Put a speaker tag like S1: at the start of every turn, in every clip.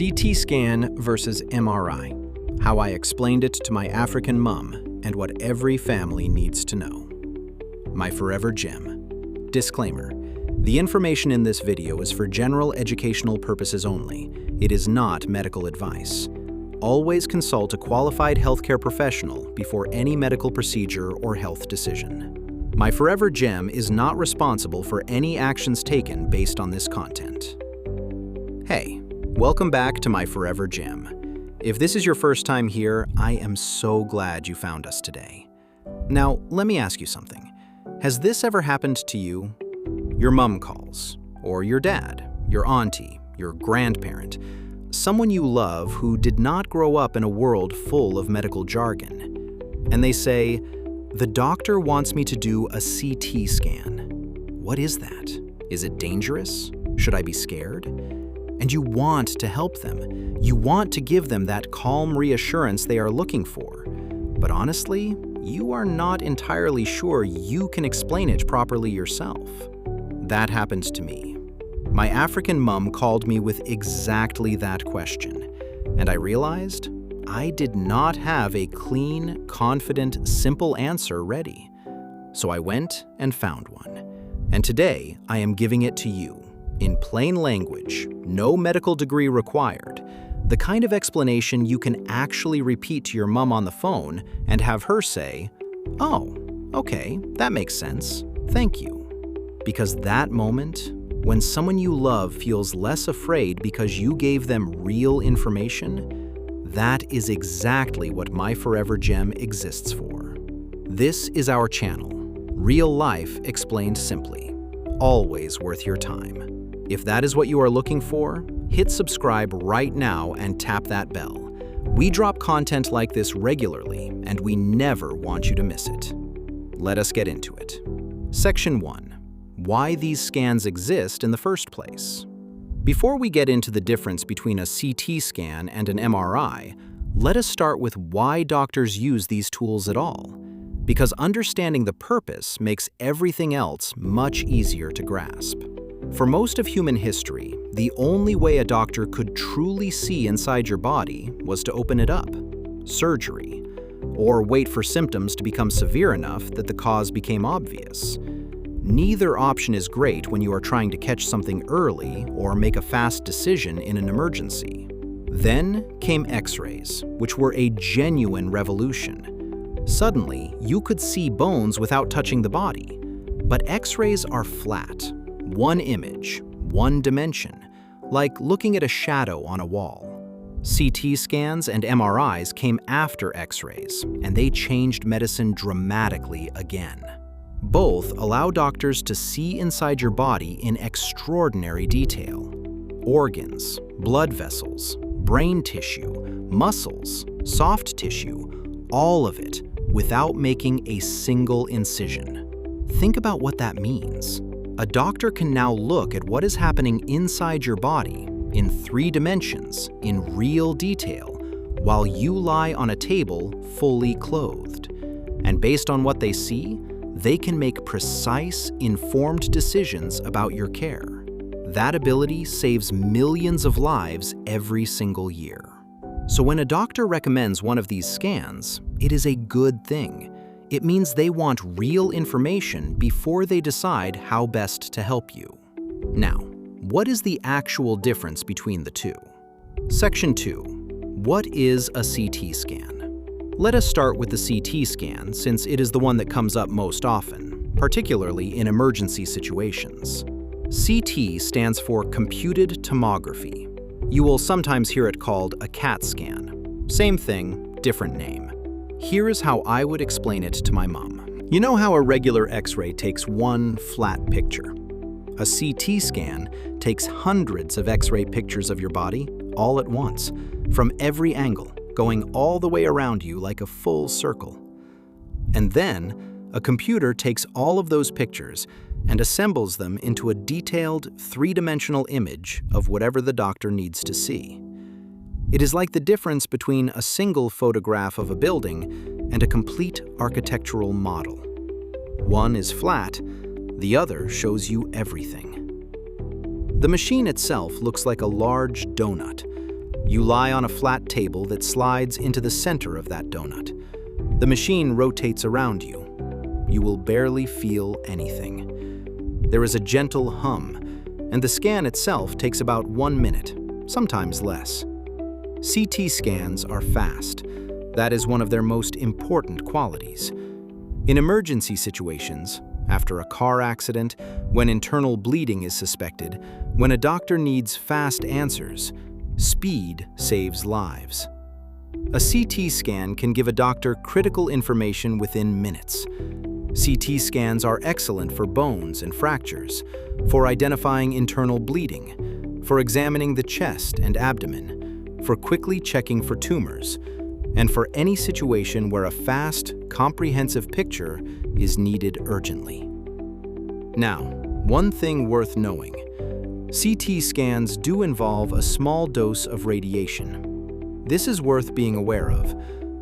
S1: CT scan versus MRI. How I explained it to my African mum and what every family needs to know. My forever gem. Disclaimer: the information in this video is for general educational purposes only. It is not medical advice. Always consult a qualified healthcare professional before any medical procedure or health decision. My forever gem is not responsible for any actions taken based on this content. Hey, welcome back to my forever gem. If this is your first time here, I am so glad you found us today. Now, let me ask you something. Has this ever happened to you? Your mom calls, or your dad, your auntie, your grandparent, someone you love who did not grow up in a world full of medical jargon. And they say, "The doctor wants me to do a CT scan." What is that? Is it dangerous? Should I be scared? And you want to help them. You want to give them that calm reassurance they are looking for. But honestly, you are not entirely sure you can explain it properly yourself. That happened to me. My African mum called me with exactly that question, and I realized I did not have a clean, confident, simple answer ready. So I went and found one. And today, I am giving it to you. In plain language, no medical degree required, the kind of explanation you can actually repeat to your mom on the phone and have her say, "Oh, okay, that makes sense. Thank you." Because that moment, when someone you love feels less afraid because you gave them real information, that is exactly what My Forever Gem exists for. This is our channel, Real Life Explained Simply. Always worth your time. If that is what you are looking for, hit subscribe right now and tap that bell. We drop content like this regularly, and we never want you to miss it. Let us get into it. Section 1. Why these scans exist in the first place. Before we get into the difference between a CT scan and an MRI, let us start with why doctors use these tools at all. Because understanding the purpose makes everything else much easier to grasp. For most of human history, the only way a doctor could truly see inside your body was to open it up, surgery, or wait for symptoms to become severe enough that the cause became obvious. Neither option is great when you are trying to catch something early or make a fast decision in an emergency. Then came X-rays, which were a genuine revolution. Suddenly, you could see bones without touching the body. But X-rays are flat. One image, one dimension, like looking at a shadow on a wall. CT scans and MRIs came after X-rays, and they changed medicine dramatically again. Both allow doctors to see inside your body in extraordinary detail. Organs, blood vessels, brain tissue, muscles, soft tissue, all of it, without making a single incision. Think about what that means. A doctor can now look at what is happening inside your body in 3 dimensions, in real detail, while you lie on a table fully clothed. And based on what they see, they can make precise, informed decisions about your care. That ability saves millions of lives every single year. So when a doctor recommends one of these scans, it is a good thing. It means they want real information before they decide how best to help you. Now, what is the actual difference between the two? Section 2. What is a CT scan? Let us start with the CT scan since it is the one that comes up most often, particularly in emergency situations. CT stands for computed tomography. You will sometimes hear it called a CAT scan. Same thing, different name. Here is how I would explain it to my mom. You know how a regular X-ray takes one flat picture? A CT scan takes hundreds of X-ray pictures of your body all at once, from every angle, going all the way around you like a full circle. And then, a computer takes all of those pictures and assembles them into a detailed 3-dimensional image of whatever the doctor needs to see. It is like the difference between a single photograph of a building and a complete architectural model. One is flat, the other shows you everything. The machine itself looks like a large donut, You lie on a flat table that slides into the center of that donut. The machine rotates around you. You will barely feel anything. There is a gentle hum, and the scan itself takes about 1 minute, sometimes less. CT scans are fast. That is one of their most important qualities. In emergency situations, after a car accident, when internal bleeding is suspected, when a doctor needs fast answers, speed saves lives. A CT scan can give a doctor critical information within minutes. CT scans are excellent for bones and fractures, for identifying internal bleeding, for examining the chest and abdomen, for quickly checking for tumors, and for any situation where a fast, comprehensive picture is needed urgently. Now, one thing worth knowing. CT scans do involve a small dose of radiation. This is worth being aware of,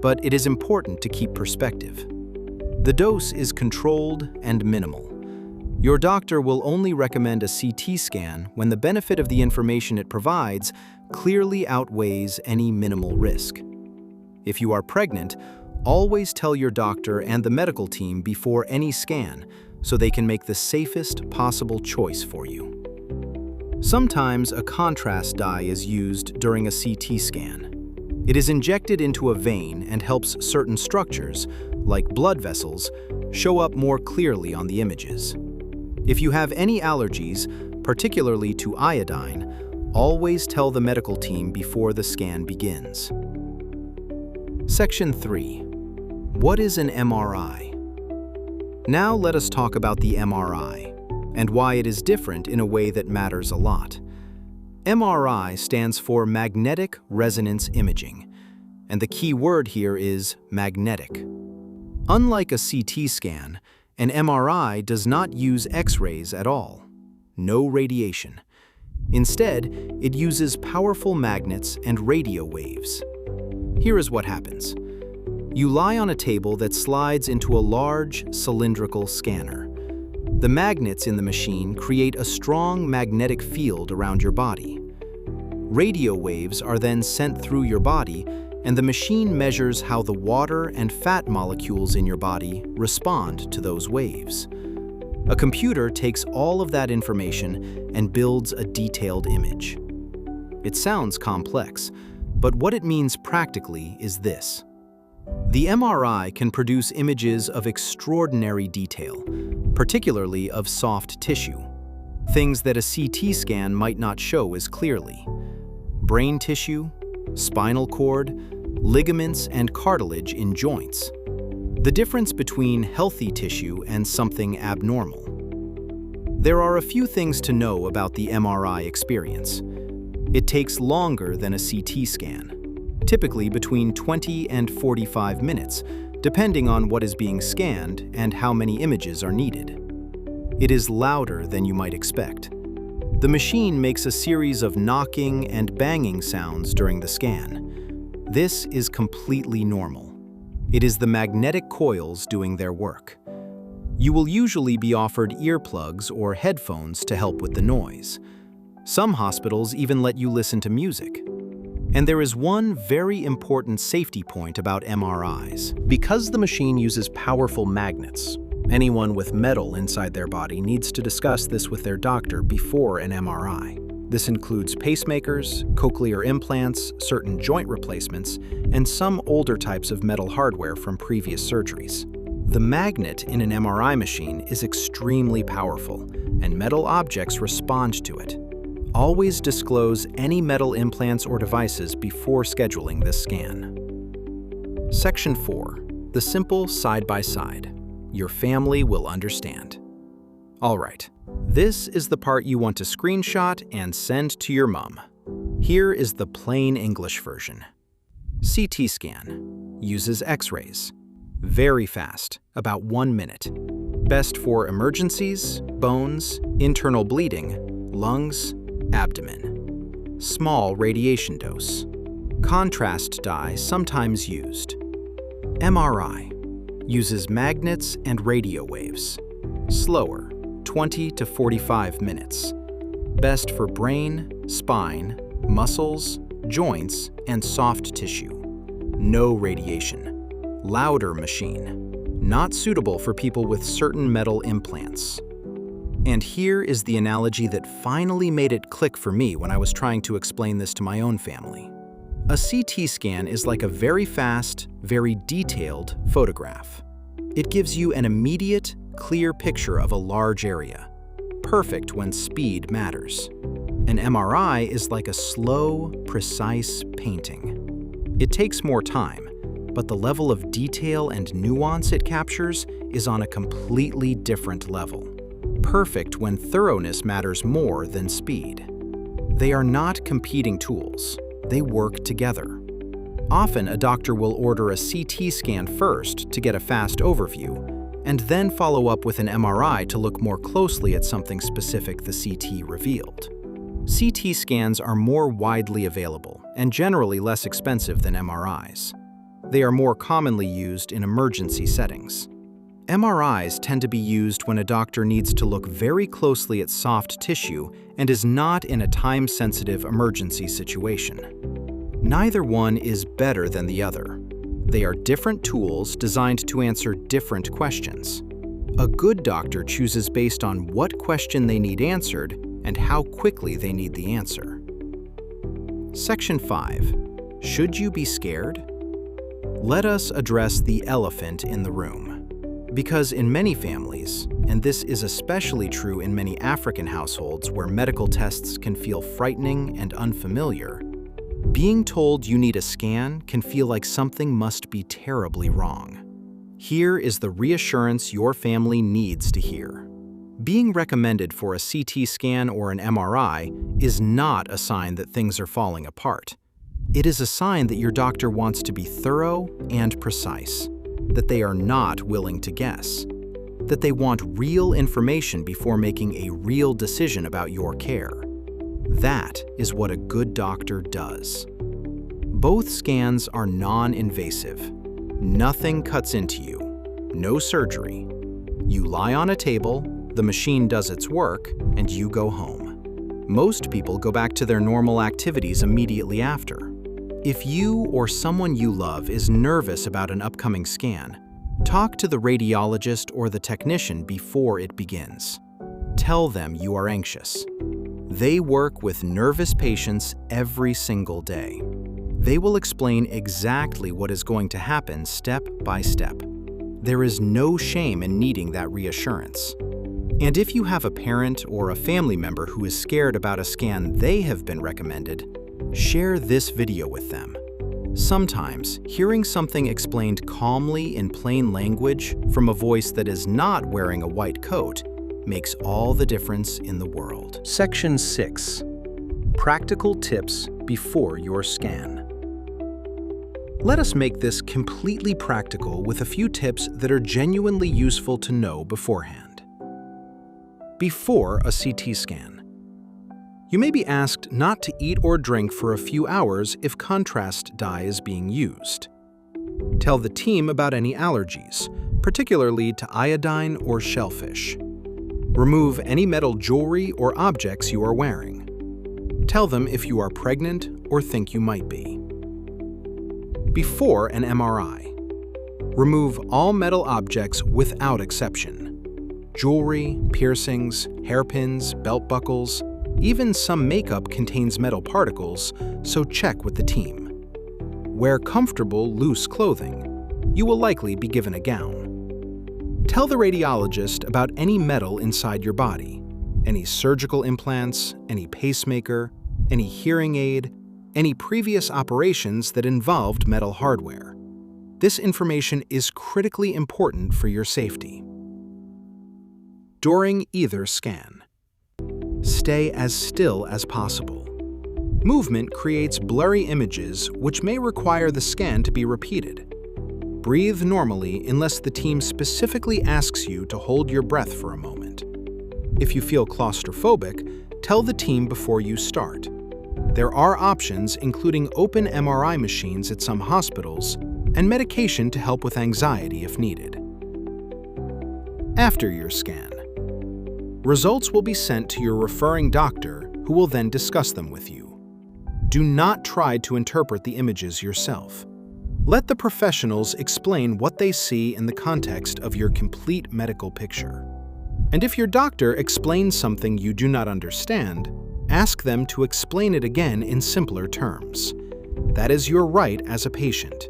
S1: but it is important to keep perspective. The dose is controlled and minimal. Your doctor will only recommend a CT scan when the benefit of the information it provides clearly outweighs any minimal risk. If you are pregnant, always tell your doctor and the medical team before any scan so they can make the safest possible choice for you. Sometimes a contrast dye is used during a CT scan. It is injected into a vein and helps certain structures, like blood vessels, show up more clearly on the images. If you have any allergies, particularly to iodine, always tell the medical team before the scan begins. Section 3. What is an MRI? Now let us talk about the MRI and why it is different in a way that matters a lot. MRI stands for magnetic resonance imaging, and the key word here is magnetic. Unlike a CT scan, an MRI does not use X-rays at all. No radiation. Instead, it uses powerful magnets and radio waves. Here is what happens. You lie on a table that slides into a large, cylindrical scanner. The magnets in the machine create a strong magnetic field around your body. Radio waves are then sent through your body, and the machine measures how the water and fat molecules in your body respond to those waves. A computer takes all of that information and builds a detailed image. It sounds complex, but what it means practically is this. The MRI can produce images of extraordinary detail, particularly of soft tissue, things that a CT scan might not show as clearly. Brain tissue, spinal cord, ligaments, and cartilage in joints. The difference between healthy tissue and something abnormal. There are a few things to know about the MRI experience. It takes longer than a CT scan, typically between 20 and 45 minutes, depending on what is being scanned and how many images are needed. It is louder than you might expect. The machine makes a series of knocking and banging sounds during the scan. This is completely normal. It is the magnetic coils doing their work. You will usually be offered earplugs or headphones to help with the noise. Some hospitals even let you listen to music. And there is one very important safety point about MRIs. Because the machine uses powerful magnets, anyone with metal inside their body needs to discuss this with their doctor before an MRI. This includes pacemakers, cochlear implants, certain joint replacements, and some older types of metal hardware from previous surgeries. The magnet in an MRI machine is extremely powerful, and metal objects respond to it. Always disclose any metal implants or devices before scheduling this scan. Section 4. The simple side-by-side. Your family will understand. All right, this is the part you want to screenshot and send to your mom. Here is the plain English version. CT scan. Uses X-rays. Very fast, about 1 minute. Best for emergencies, bones, internal bleeding, lungs, abdomen. Small radiation dose. Contrast dye sometimes used. MRI. Uses magnets and radio waves. Slower, 20 to 45 minutes. Best for brain, spine, muscles, joints, and soft tissue. No radiation. Louder machine. Not suitable for people with certain metal implants. And here is the analogy that finally made it click for me when I was trying to explain this to my own family. A CT scan is like a very fast, very detailed photograph. It gives you an immediate, clear picture of a large area. Perfect when speed matters. An MRI is like a slow, precise painting. It takes more time, but the level of detail and nuance it captures is on a completely different level. Perfect when thoroughness matters more than speed. They are not competing tools. They work together. Often, a doctor will order a CT scan first to get a fast overview, and then follow up with an MRI to look more closely at something specific the CT revealed. CT scans are more widely available and generally less expensive than MRIs. They are more commonly used in emergency settings. MRIs tend to be used when a doctor needs to look very closely at soft tissue and is not in a time-sensitive emergency situation. Neither one is better than the other. They are different tools designed to answer different questions. A good doctor chooses based on what question they need answered and how quickly they need the answer. Section 5. Should you be scared? Let us address the elephant in the room. Because in many families, and this is especially true in many African households where medical tests can feel frightening and unfamiliar, being told you need a scan can feel like something must be terribly wrong. Here is the reassurance your family needs to hear. Being recommended for a CT scan or an MRI is not a sign that things are falling apart. It is a sign that your doctor wants to be thorough and precise, that they are not willing to guess, that they want real information before making a real decision about your care. That is what a good doctor does. Both scans are non-invasive. Nothing cuts into you. No surgery. You lie on a table, the machine does its work, and you go home. Most people go back to their normal activities immediately after. If you or someone you love is nervous about an upcoming scan, talk to the radiologist or the technician before it begins. Tell them you are anxious. They work with nervous patients every single day. They will explain exactly what is going to happen step by step. There is no shame in needing that reassurance. And if you have a parent or a family member who is scared about a scan they have been recommended, share this video with them. Sometimes, hearing something explained calmly in plain language from a voice that is not wearing a white coat makes all the difference in the world. Section 6. Practical tips before your scan. Let us make this completely practical with a few tips that are genuinely useful to know beforehand. Before a CT scan. You may be asked not to eat or drink for a few hours if contrast dye is being used. Tell the team about any allergies, particularly to iodine or shellfish. Remove any metal jewelry or objects you are wearing. Tell them if you are pregnant or think you might be. Before an MRI. Remove all metal objects without exception. Jewelry, piercings, hairpins, belt buckles, even some makeup contains metal particles, so check with the team. Wear comfortable, loose clothing. You will likely be given a gown. Tell the radiologist about any metal inside your body, any surgical implants, any pacemaker, any hearing aid, any previous operations that involved metal hardware. This information is critically important for your safety. During either scan. Stay as still as possible. Movement creates blurry images which may require the scan to be repeated. Breathe normally unless the team specifically asks you to hold your breath for a moment. If you feel claustrophobic, tell the team before you start. There are options including open MRI machines at some hospitals and medication to help with anxiety if needed. After your scan. Results will be sent to your referring doctor, who will then discuss them with you. Do not try to interpret the images yourself. Let the professionals explain what they see in the context of your complete medical picture. And if your doctor explains something you do not understand, ask them to explain it again in simpler terms. That is your right as a patient,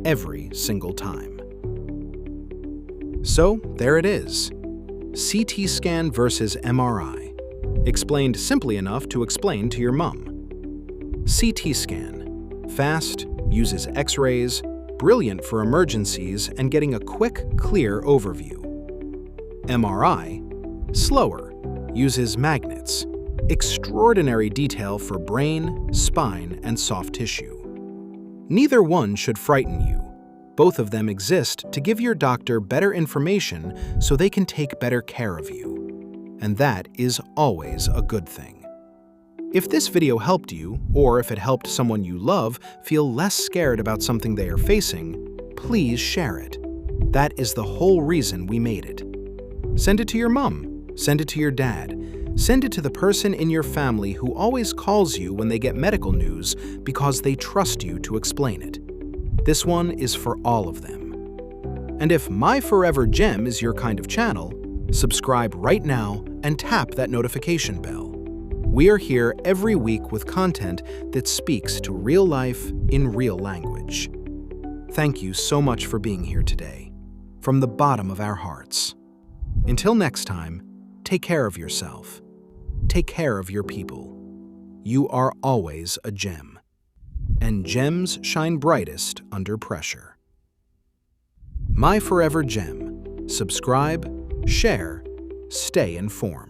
S1: every single time. So, there it is. CT scan versus MRI. Explained simply enough to explain to your mom. CT scan. Fast, uses X-rays, brilliant for emergencies and getting a quick, clear overview. MRI. Slower, uses magnets. Extraordinary detail for brain, spine, and soft tissue. Neither one should frighten you. Both of them exist to give your doctor better information so they can take better care of you. And that is always a good thing. If this video helped you, or if it helped someone you love feel less scared about something they are facing, please share it. That is the whole reason we made it. Send it to your mom, send it to your dad, send it to the person in your family who always calls you when they get medical news because they trust you to explain it. This one is for all of them. And if My Forever Gem is your kind of channel, subscribe right now and tap that notification bell. We are here every week with content that speaks to real life in real language. Thank you so much for being here today, from the bottom of our hearts. Until next time, take care of yourself. Take care of your people. You are always a gem. And gems shine brightest under pressure. My Forever Gem. Subscribe, share, stay informed.